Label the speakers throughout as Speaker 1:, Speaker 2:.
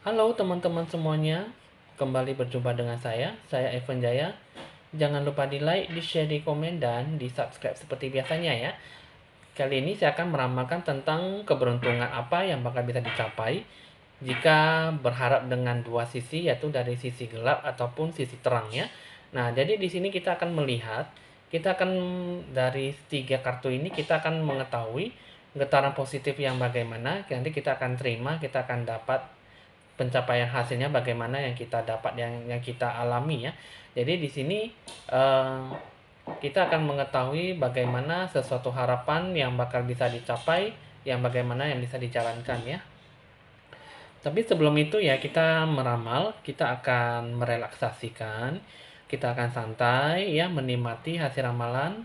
Speaker 1: Halo teman-teman semuanya, kembali berjumpa dengan saya Evan Jaya. Jangan lupa di like, di share, di komen, dan di subscribe seperti biasanya ya. Kali ini saya akan meramalkan tentang keberuntungan apa yang bakal bisa dicapai jika berharap dengan dua sisi, yaitu dari sisi gelap ataupun sisi terang ya. Nah, jadi di sini kita akan melihat, kita akan dari tiga kartu ini kita akan mengetahui getaran positif yang bagaimana, nanti kita akan terima, kita akan dapat pencapaian hasilnya bagaimana yang kita dapat yang kita alami ya. Jadi di sini eh, kita akan mengetahui bagaimana sesuatu harapan yang bakal bisa dicapai, yang bagaimana yang bisa dijalankan ya. Tapi sebelum itu ya kita meramal, kita akan merelaksasikan, kita akan santai ya menikmati hasil ramalan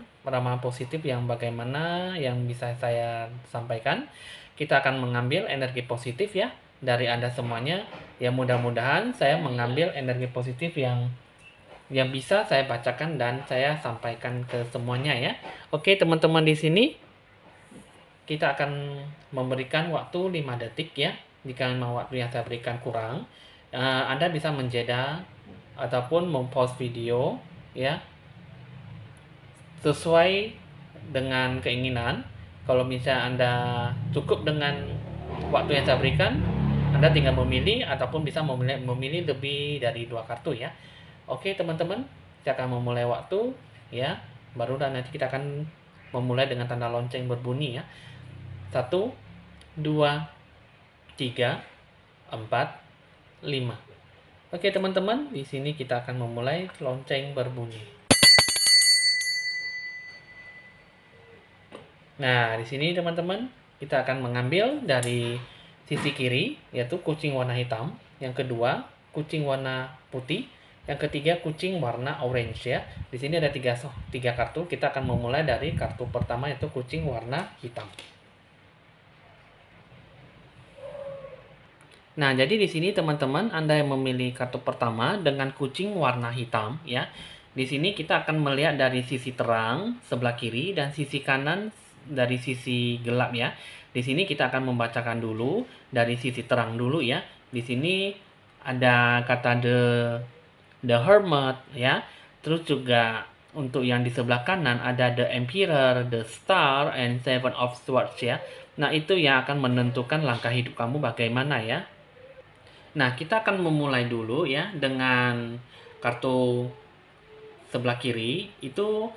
Speaker 1: positif yang bagaimana yang bisa saya sampaikan. Kita akan mengambil energi positif ya dari Anda semuanya. Ya mudah-mudahan saya mengambil energi positif yang bisa saya bacakan dan saya sampaikan ke semuanya ya. Oke, teman-teman di sini kita akan memberikan waktu 5 detik ya. Jika memang waktu yang saya berikan kurang, Anda bisa menjeda ataupun mempause video ya sesuai dengan keinginan. Kalau misalnya Anda cukup dengan waktu yang saya berikan, Anda tinggal memilih ataupun bisa memilih lebih dari dua kartu ya. Oke teman-teman, saya akan memulai waktu ya. Baru dan nanti kita akan memulai dengan tanda lonceng berbunyi ya. 1, 2, 3, 4, 5. Oke teman-teman, di sini kita akan memulai lonceng berbunyi. Nah, di sini teman-teman, kita akan mengambil dari sisi kiri, yaitu kucing warna hitam. Yang kedua, kucing warna putih. Yang ketiga, kucing warna orange ya. Di sini ada tiga kartu. Kita akan memulai dari kartu pertama, yaitu kucing warna hitam. Nah, jadi di sini teman-teman, Anda yang memilih kartu pertama dengan kucing warna hitam ya. Di sini kita akan melihat dari sisi terang sebelah kiri dan sisi kanan dari sisi gelap ya. Di sini kita akan membacakan dulu dari sisi terang dulu ya. Di sini ada kata the Hermit ya. Terus juga untuk yang di sebelah kanan ada the Emperor, the Star, and Seven of Swords ya. Nah, itu yang akan menentukan langkah hidup kamu bagaimana ya. Nah, kita akan memulai dulu ya dengan kartu sebelah kiri itu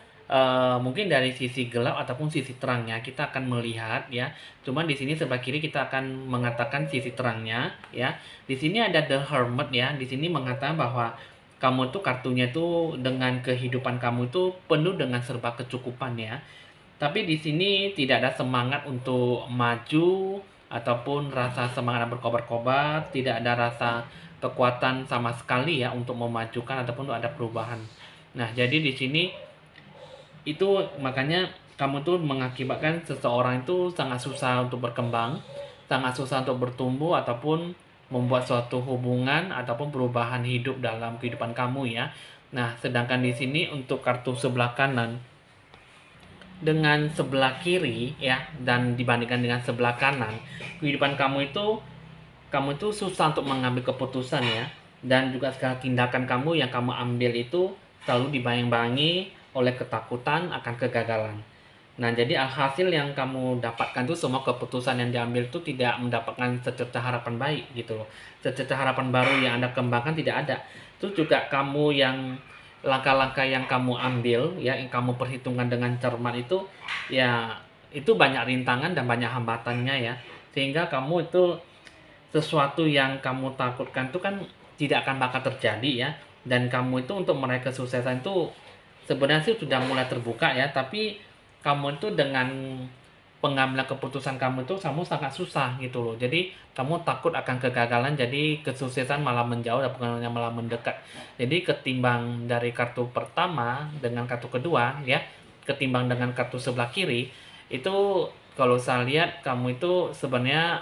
Speaker 1: mungkin dari sisi gelap ataupun sisi terangnya kita akan melihat ya. Cuman di sini sebelah kiri kita akan mengatakan sisi terangnya ya. Di sini ada the Hermit ya. Di sini mengatakan bahwa kamu tuh kartunya tuh dengan kehidupan kamu itu penuh dengan serba kecukupan ya. Tapi di sini tidak ada semangat untuk maju ataupun rasa semangat berkobar-kobar, tidak ada rasa kekuatan sama sekali ya untuk memajukan ataupun untuk ada perubahan. Nah, jadi di sini itu makanya kamu tuh mengakibatkan seseorang itu sangat susah untuk berkembang, sangat susah untuk bertumbuh ataupun membuat suatu hubungan ataupun perubahan hidup dalam kehidupan kamu ya. Nah, sedangkan di sini untuk kartu sebelah kanan dengan sebelah kiri ya dan dibandingkan dengan sebelah kanan, kehidupan kamu itu susah untuk mengambil keputusan ya, dan juga segala tindakan kamu yang kamu ambil itu selalu dibayang-bayangi oleh ketakutan akan kegagalan. Nah, jadi hasil yang kamu dapatkan itu semua keputusan yang diambil itu tidak mendapatkan secerca harapan baik gitu loh. Secerca harapan baru yang Anda kembangkan tidak ada. Itu juga kamu yang langkah-langkah yang kamu ambil ya, yang kamu perhitungkan dengan cermat ya itu banyak rintangan dan banyak hambatannya ya. Sehingga kamu itu sesuatu yang kamu takutkan itu kan tidak akan bakal terjadi ya. Dan kamu itu untuk meraih kesuksesan itu sebenarnya sih sudah mulai terbuka ya, tapi kamu itu dengan pengambilan keputusan kamu itu kamu sangat susah gitu loh. Jadi kamu takut akan kegagalan, jadi kesuksesan malah menjauh dan bukannya malah mendekat. Jadi ketimbang dari kartu pertama dengan kartu kedua ya, ketimbang dengan kartu sebelah kiri itu kalau saya lihat kamu itu sebenarnya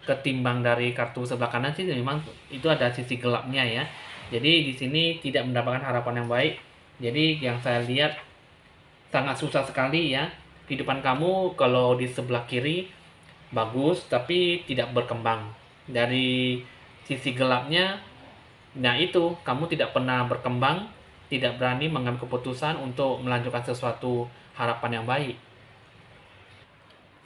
Speaker 1: ketimbang dari kartu sebelah kanan sih memang itu ada sisi gelapnya ya. Jadi di sini tidak mendapatkan harapan yang baik. Jadi yang saya lihat sangat susah sekali ya. Kehidupan kamu kalau di sebelah kiri bagus tapi tidak berkembang. Dari sisi gelapnya, nah itu kamu tidak pernah berkembang, tidak berani mengambil keputusan untuk melanjutkan sesuatu harapan yang baik.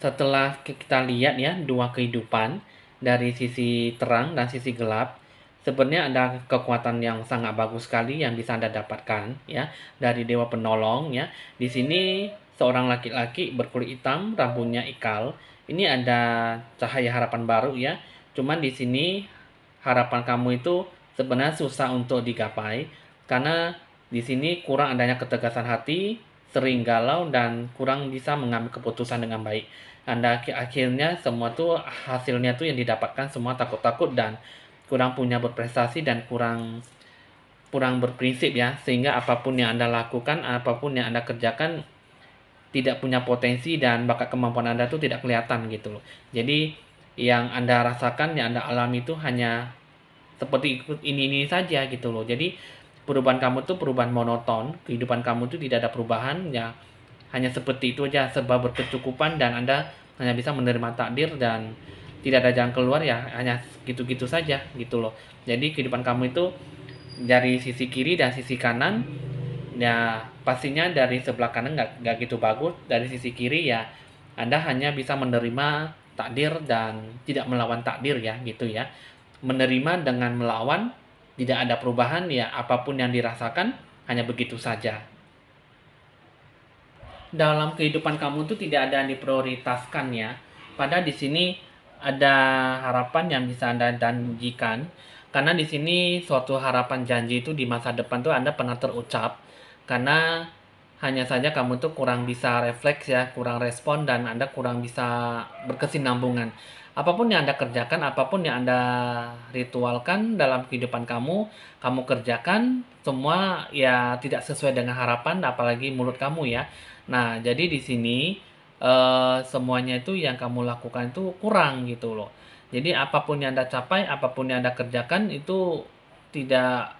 Speaker 1: Setelah kita lihat ya dua kehidupan dari sisi terang dan sisi gelap, sebenarnya ada kekuatan yang sangat bagus sekali yang bisa Anda dapatkan ya dari Dewa Penolong ya. Di sini seorang laki-laki berkulit hitam, rambutnya ikal. Ini ada cahaya harapan baru ya. Cuman di sini harapan kamu itu sebenarnya susah untuk digapai karena di sini kurang adanya ketegasan hati, sering galau dan kurang bisa mengambil keputusan dengan baik. Anda akhirnya semua tuh hasilnya tuh yang didapatkan semua takut-takut dan kurang punya berprestasi dan kurang kurang berprinsip ya, sehingga apapun yang Anda lakukan, apapun yang Anda kerjakan tidak punya potensi dan bakat kemampuan Anda tuh tidak kelihatan gitu loh. Jadi yang Anda rasakan, yang Anda alami itu hanya seperti ini saja gitu loh. Jadi perubahan kamu tuh perubahan monoton, kehidupan kamu tuh tidak ada perubahan ya, hanya seperti itu aja, serba berkecukupan dan Anda hanya bisa menerima takdir dan tidak ada jalan keluar ya, hanya gitu-gitu saja gitu loh. Jadi kehidupan kamu itu dari sisi kiri dan sisi kanan ya pastinya dari sebelah kanan nggak gitu bagus, dari sisi kiri ya Anda hanya bisa menerima takdir dan tidak melawan takdir ya gitu ya. Menerima dengan melawan tidak ada perubahan ya, apapun yang dirasakan hanya begitu saja. Dalam kehidupan kamu tuh tidak ada yang diprioritaskan ya. Padahal di sini ada harapan yang bisa Anda janjikan. Karena di sini suatu harapan janji itu di masa depan tuh Anda pernah terucap. Karena hanya saja kamu tuh kurang bisa refleks ya, kurang respon dan Anda kurang bisa berkesinambungan. Apapun yang Anda kerjakan, apapun yang Anda ritualkan dalam kehidupan kamu, kamu kerjakan semua ya tidak sesuai dengan harapan, apalagi mulut kamu ya. Nah, jadi di sini semuanya itu yang kamu lakukan itu kurang gitu loh. Jadi apapun yang Anda capai, apapun yang Anda kerjakan itu tidak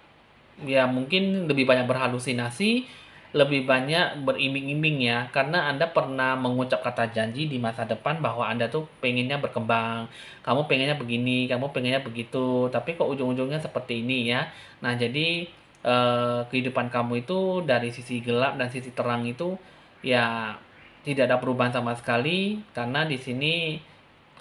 Speaker 1: ya mungkin lebih banyak berhalusinasi, lebih banyak beriming-iming ya, karena Anda pernah mengucap kata janji di masa depan bahwa Anda tuh pengennya berkembang, kamu pengennya begini, kamu pengennya begitu, tapi kok ujung-ujungnya seperti ini ya. Nah, jadi kehidupan kamu itu dari sisi gelap dan sisi terang itu ya tidak ada perubahan sama sekali karena di sini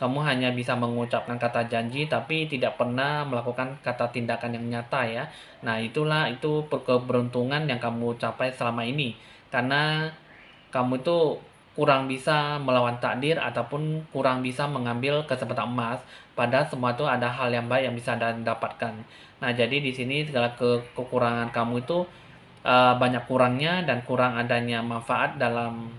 Speaker 1: kamu hanya bisa mengucapkan kata janji tapi tidak pernah melakukan kata tindakan yang nyata ya. Nah, itulah itu keberuntungan yang kamu capai selama ini. Karena kamu itu kurang bisa melawan takdir ataupun kurang bisa mengambil kesempatan emas. Padahal semua itu ada hal yang baik yang bisa Anda dapatkan. Nah, jadi di sini segala kekurangan kamu itu banyak kurangnya dan kurang adanya manfaat dalam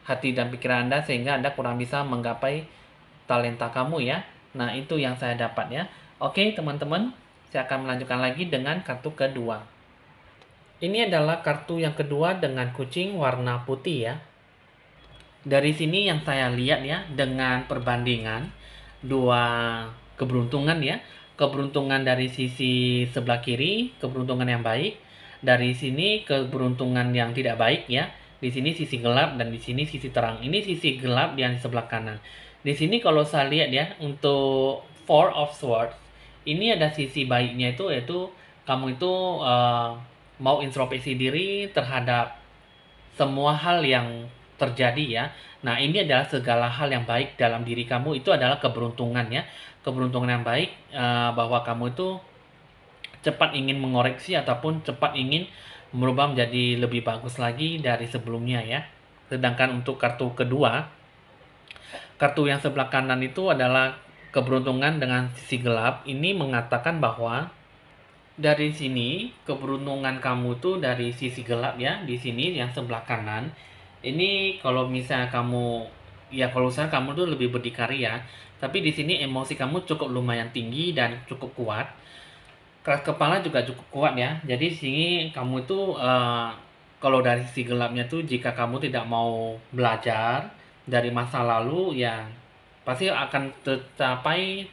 Speaker 1: hati dan pikiran Anda sehingga Anda kurang bisa menggapai talenta kamu ya. Nah, itu yang saya dapat ya. Oke, teman-teman, saya akan melanjutkan lagi dengan kartu kedua. Ini adalah kartu yang kedua dengan kucing warna putih ya. Dari sini yang saya lihat ya, dengan perbandingan dua keberuntungan ya. Keberuntungan dari sisi sebelah kiri, keberuntungan yang baik. Dari sini keberuntungan yang tidak baik ya. Di sini sisi gelap dan di sini sisi terang. Ini sisi gelap yang di sebelah kanan. Di sini kalau saya lihat ya, untuk Four of Swords, ini ada sisi baiknya itu yaitu kamu itu mau introspeksi diri terhadap semua hal yang terjadi ya. Nah, ini adalah segala hal yang baik dalam diri kamu itu adalah keberuntungan ya. Keberuntungan yang baik bahwa kamu itu cepat ingin mengoreksi ataupun cepat ingin merubah menjadi lebih bagus lagi dari sebelumnya ya. Sedangkan untuk kartu kedua, kartu yang sebelah kanan itu adalah keberuntungan dengan sisi gelap. Ini mengatakan bahwa dari sini keberuntungan kamu tuh dari sisi gelap ya, di sini yang sebelah kanan. Ini kalau misalnya kamu ya kalau misalnya kamu tuh lebih berdikari ya, tapi di sini emosi kamu cukup lumayan tinggi dan cukup kuat. Keras kepala juga cukup kuat ya. Jadi di sini kamu itu kalau dari sisi gelapnya tuh jika kamu tidak mau belajar dari masa lalu ya pasti akan tercapai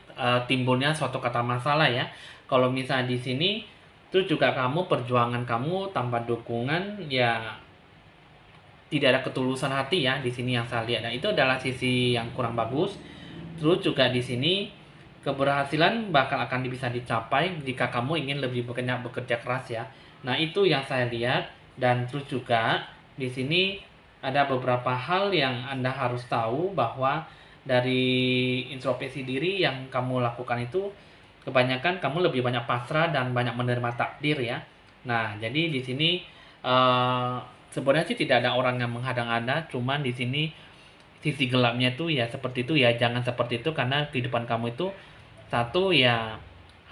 Speaker 1: timbulnya suatu kata masalah ya. Kalau misalnya di sini terus juga kamu perjuangan kamu tanpa dukungan ya tidak ada ketulusan hati ya di sini yang saya lihat. Nah, itu adalah sisi yang kurang bagus. Terus juga di sini keberhasilan bakal akan bisa dicapai jika kamu ingin lebih banyak bekerja keras ya. Nah, itu yang saya lihat. Dan terus juga di sini ada beberapa hal yang Anda harus tahu, bahwa dari introspeksi diri yang kamu lakukan itu kebanyakan kamu lebih banyak pasrah dan banyak menerima takdir ya. Nah, jadi di sini eh, sebenarnya sih tidak ada orang yang menghadang Anda, cuman di sini sisi gelapnya itu ya seperti itu ya. Jangan seperti itu, karena kehidupan kamu itu satu ya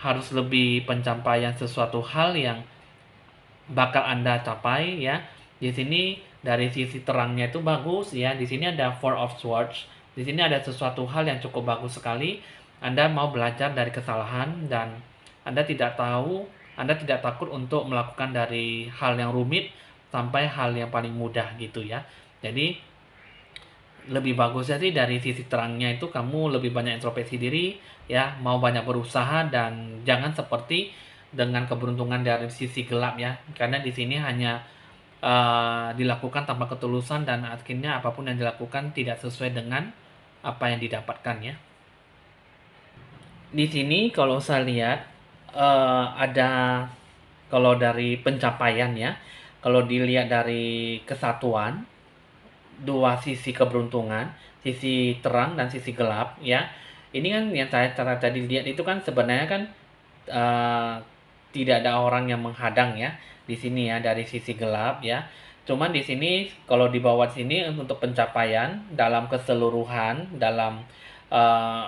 Speaker 1: harus lebih pencapaian sesuatu hal yang bakal Anda capai ya. Di sini dari sisi terangnya itu bagus ya. Di sini ada Four of Swords. Di sini ada sesuatu hal yang cukup bagus sekali. Anda mau belajar dari kesalahan, dan Anda tidak tahu, Anda tidak takut untuk melakukan dari hal yang rumit sampai hal yang paling mudah gitu ya. Jadi lebih bagusnya sih dari sisi terangnya itu kamu lebih banyak introspeksi diri ya, mau banyak berusaha, dan jangan seperti dengan keberuntungan dari sisi gelap ya, karena di sini hanya dilakukan tanpa ketulusan, dan akhirnya apapun yang dilakukan tidak sesuai dengan apa yang didapatkan ya. Di sini kalau saya lihat ada, kalau dari pencapaian ya, kalau dilihat dari kesatuan dua sisi keberuntungan, sisi terang dan sisi gelap ya. Ini kan yang saya tadi lihat itu kan sebenarnya kan eh, tidak ada orang yang menghadang ya di sini ya, dari sisi gelap ya. Cuman di sini kalau di bawah sini untuk pencapaian dalam keseluruhan, dalam eh,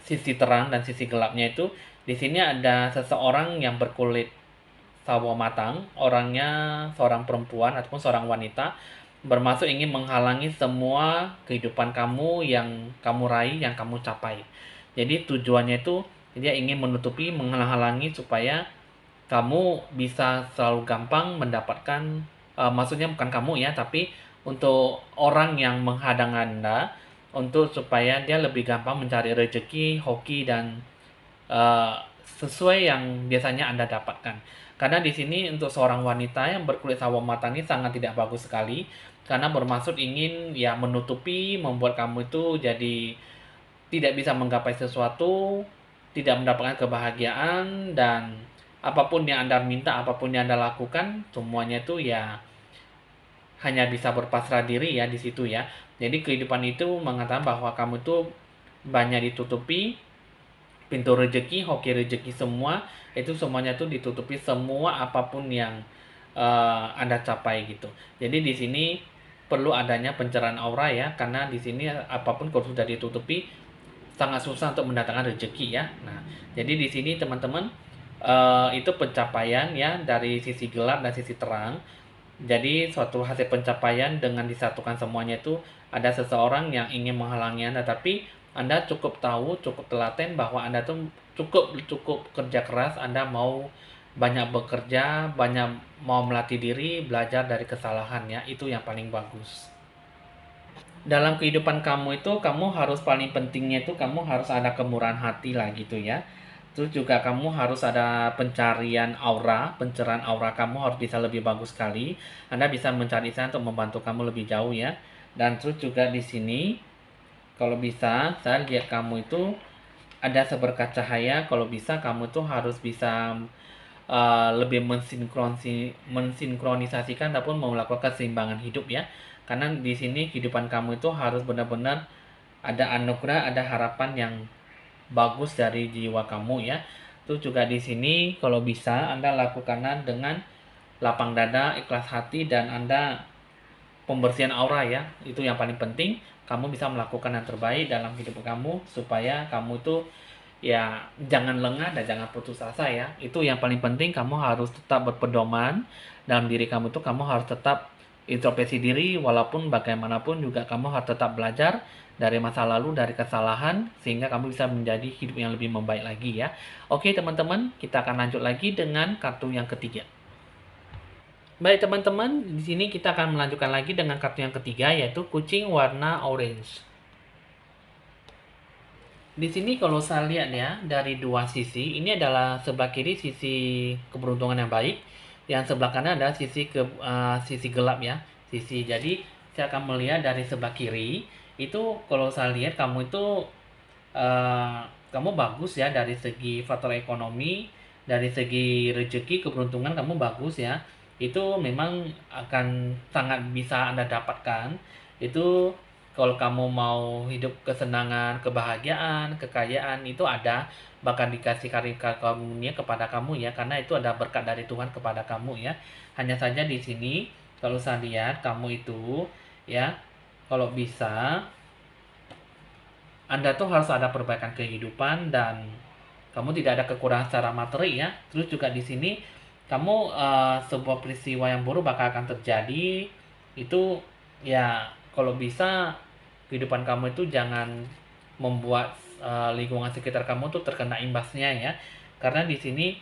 Speaker 1: sisi terang dan sisi gelapnya itu, di sini ada seseorang yang berkulit sawo matang, orangnya seorang perempuan ataupun seorang wanita, bermaksud ingin menghalangi semua kehidupan kamu yang kamu raih, yang kamu capai. Jadi tujuannya itu dia ingin menutupi, menghalangi supaya kamu bisa selalu gampang mendapatkan, maksudnya bukan kamu ya, tapi untuk orang yang menghadang Anda, untuk supaya dia lebih gampang mencari rezeki, hoki, dan eh, sesuai yang biasanya Anda dapatkan. Karena di sini untuk seorang wanita yang berkulit sawo matang ini sangat tidak bagus sekali, karena bermaksud ingin ya menutupi, membuat kamu itu jadi tidak bisa menggapai sesuatu, tidak mendapatkan kebahagiaan, dan apapun yang Anda minta, apapun yang Anda lakukan, semuanya itu ya hanya bisa berpasrah diri ya di situ ya. Jadi kehidupan itu mengatakan bahwa kamu itu banyak ditutupi pintu rezeki, hoki rezeki, semua itu semuanya tuh ditutupi semua apapun yang Anda capai gitu. Jadi di sini perlu adanya pencerahan aura ya, karena di sini apapun kalau sudah ditutupi sangat susah untuk mendatangkan rezeki ya. Nah, jadi di sini teman-teman itu pencapaian ya dari sisi gelap dan sisi terang. Jadi suatu hasil pencapaian dengan disatukan semuanya itu, ada seseorang yang ingin menghalangi Anda, tapi Anda cukup tahu, cukup telaten bahwa Anda tuh cukup cukup kerja keras, Anda mau banyak bekerja, banyak mau melatih diri, belajar dari kesalahan ya, itu yang paling bagus. Dalam kehidupan kamu itu, kamu harus paling pentingnya itu kamu harus ada kemurahan hati lah gitu ya. Terus juga kamu harus ada pencarian aura, pencerahan aura kamu harus bisa lebih bagus sekali. Anda bisa mencari saya untuk membantu kamu lebih jauh ya. Dan terus juga di sini kalau bisa saya lihat kamu itu ada seberkas cahaya, kalau bisa kamu tuh harus bisa lebih mensinkronisasikan ataupun melakukan keseimbangan hidup ya. Karena di sini kehidupan kamu itu harus benar-benar ada anugerah, ada harapan yang bagus dari jiwa kamu ya. Itu juga di sini kalau bisa Anda lakukanlah dengan lapang dada, ikhlas hati, dan Anda pembersihan aura ya. Itu yang paling penting. Kamu bisa melakukan yang terbaik dalam hidup kamu supaya kamu tuh ya jangan lengah dan jangan putus asa ya. Itu yang paling penting, kamu harus tetap berpedoman dalam diri kamu tuh, kamu harus tetap introspeksi diri, walaupun bagaimanapun juga kamu harus tetap belajar dari masa lalu, dari kesalahan, sehingga kamu bisa menjadi hidup yang lebih membaik lagi ya. Oke teman-teman, kita akan lanjut lagi dengan kartu yang ketiga. Baik teman-teman, di sini kita akan melanjutkan lagi dengan kartu yang ketiga, yaitu kucing warna orange. Di sini kalau saya lihat ya, dari dua sisi, ini adalah sebelah kiri sisi keberuntungan yang baik, yang sebelah kanan adalah sisi gelap ya. Jadi saya akan melihat dari sebelah kiri itu, kalau saya lihat kamu itu kamu bagus ya dari segi faktor ekonomi, dari segi rezeki, keberuntungan kamu bagus ya. Itu memang akan sangat bisa Anda dapatkan. Itu kalau kamu mau hidup kesenangan, kebahagiaan, kekayaan itu ada bahkan dikasih karunia kepada kamu ya, karena itu ada berkat dari Tuhan kepada kamu ya. Hanya saja di sini kalau saya lihat kamu itu ya, kalau bisa Anda tuh harus ada perbaikan kehidupan dan kamu tidak ada kekurangan secara materi ya. Terus juga di sini kamu sebuah peristiwa yang buruk bakal akan terjadi. Itu ya kalau bisa kehidupan kamu itu jangan membuat lingkungan sekitar kamu tuh terkena imbasnya ya. Karena di sini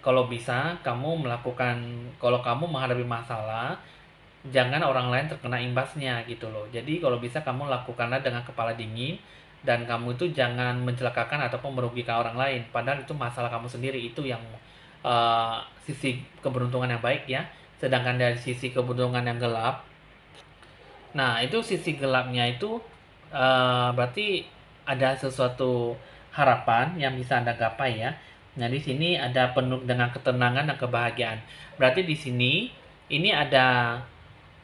Speaker 1: kalau bisa kamu melakukan, kalau kamu menghadapi masalah, jangan orang lain terkena imbasnya gitu loh. Jadi kalau bisa kamu lakukanlah dengan kepala dingin dan kamu itu jangan mencelakakan ataupun merugikan orang lain. Padahal itu masalah kamu sendiri, itu yang sisi keberuntungan yang baik ya. Sedangkan dari sisi keberuntungan yang gelap, nah itu sisi gelapnya itu berarti ada sesuatu harapan yang bisa Anda gapai ya. Nah di sini ada penuh dengan ketenangan dan kebahagiaan. Berarti di sini ini ada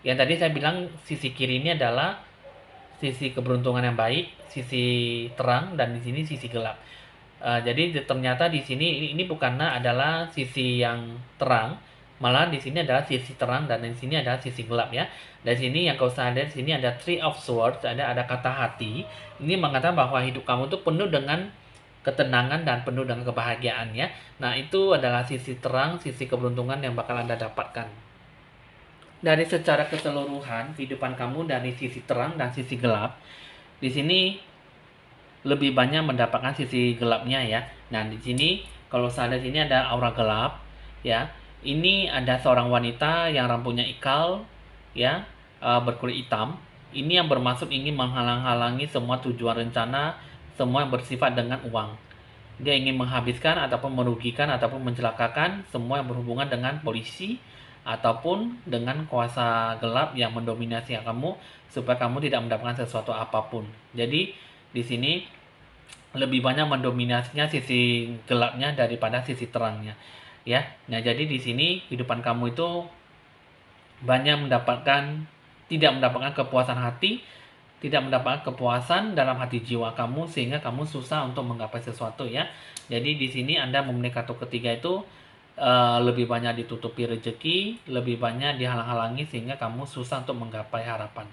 Speaker 1: yang tadi saya bilang sisi kiri ini adalah sisi keberuntungan yang baik, sisi terang, dan di sini sisi gelap. Jadi ternyata di sini ini bukanlah adalah sisi yang terang, malah di sini adalah sisi terang dan di sini adalah sisi gelap ya. Dari sini yang kau sadar di sini ada Three of Swords, ada kata hati. Ini mengatakan bahwa hidup kamu itu penuh dengan ketenangan dan penuh dengan kebahagiaan ya. Nah, itu adalah sisi terang, sisi keberuntungan yang bakal Anda dapatkan. Dari secara keseluruhan kehidupan kamu dari sisi terang dan sisi gelap, di sini lebih banyak mendapatkan sisi gelapnya ya. Nah, di sini kalau saya lihat sini ada aura gelap ya. Ini ada seorang wanita yang rambutnya ikal ya, berkulit hitam. Ini yang bermaksud ingin menghalang-halangi semua tujuan rencana, semua yang bersifat dengan uang. Dia ingin menghabiskan ataupun merugikan ataupun mencelakakan semua yang berhubungan dengan polisi ataupun dengan kuasa gelap yang mendominasi kamu supaya kamu tidak mendapatkan sesuatu apapun. Jadi di sini lebih banyak mendominasinya sisi gelapnya daripada sisi terangnya. Ya. Nah, jadi di sini kehidupan kamu itu banyak tidak mendapatkan kepuasan hati, tidak mendapatkan kepuasan dalam hati jiwa kamu sehingga kamu susah untuk menggapai sesuatu ya. Jadi di sini Anda memiliki kartu ketiga itu lebih banyak ditutupi rezeki, lebih banyak dihalang-halangi sehingga kamu susah untuk menggapai harapan.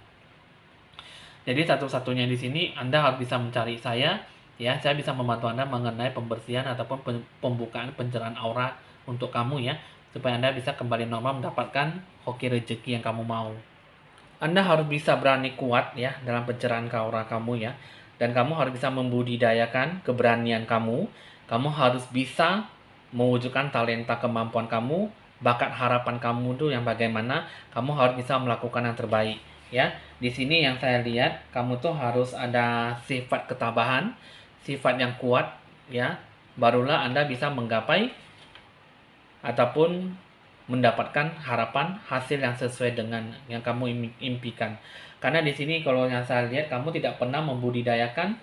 Speaker 1: Jadi satu-satunya di sini Anda harus bisa mencari saya ya. Saya bisa membantu Anda mengenai pembersihan ataupun pembukaan pencerahan aura untuk kamu ya, supaya Anda bisa kembali normal mendapatkan hoki rezeki yang kamu mau. Anda harus bisa berani kuat ya dalam pencerahan aura kamu ya. Dan kamu harus bisa membudidayakan keberanian kamu. Kamu harus bisa mewujudkan talenta kemampuan kamu, bakat harapan kamu tuh yang bagaimana, kamu harus bisa melakukan yang terbaik ya. Di sini yang saya lihat, kamu tuh harus ada sifat ketabahan, sifat yang kuat ya. Barulah Anda bisa menggapai ataupun mendapatkan harapan hasil yang sesuai dengan yang kamu impikan. Karena di sini kalau yang saya lihat, kamu tidak pernah membudidayakan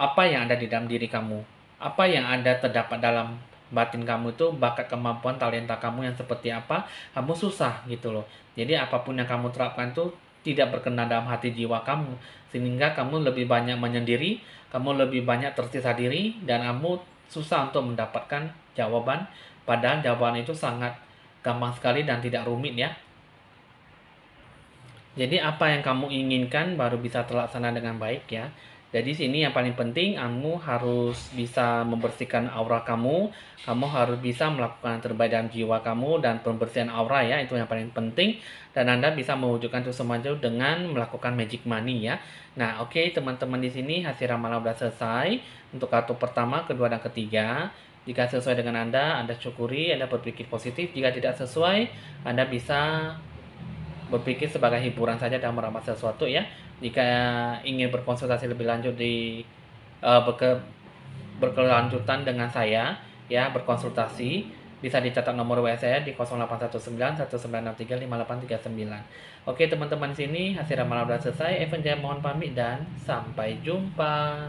Speaker 1: apa yang ada di dalam diri kamu. Apa yang ada terdapat dalam batin kamu itu, bakat, kemampuan, talenta kamu yang seperti apa, kamu susah gitu loh. Jadi apapun yang kamu terapkan itu tidak berkenan dalam hati jiwa kamu, sehingga kamu lebih banyak menyendiri, kamu lebih banyak tersisa diri, dan kamu susah untuk mendapatkan jawaban, padahal jawaban itu sangat gampang sekali dan tidak rumit ya. Jadi apa yang kamu inginkan baru bisa terlaksana dengan baik ya. Jadi sini yang paling penting, kamu harus bisa membersihkan aura kamu. Kamu harus bisa melakukan yang terbaik dalam jiwa kamu dan pembersihan aura ya, itu yang paling penting. Dan Anda bisa mewujudkan itu semua itu dengan melakukan magic money ya. Nah, oke, teman-teman, di sini hasil ramalan sudah selesai untuk kartu pertama, kedua, dan ketiga. Jika sesuai dengan Anda syukuri, Anda berpikir positif. Jika tidak sesuai, Anda bisa berpikir sebagai hiburan saja dalam meramal sesuatu ya. Jika ingin berkonsultasi lebih lanjut di berkelanjutan dengan saya ya, berkonsultasi, bisa dicatat nomor WA saya di 0819 1963 5839. Oke teman-teman, sini hasil ramalan sudah selesai. Evan Jaya mohon pamit dan sampai jumpa.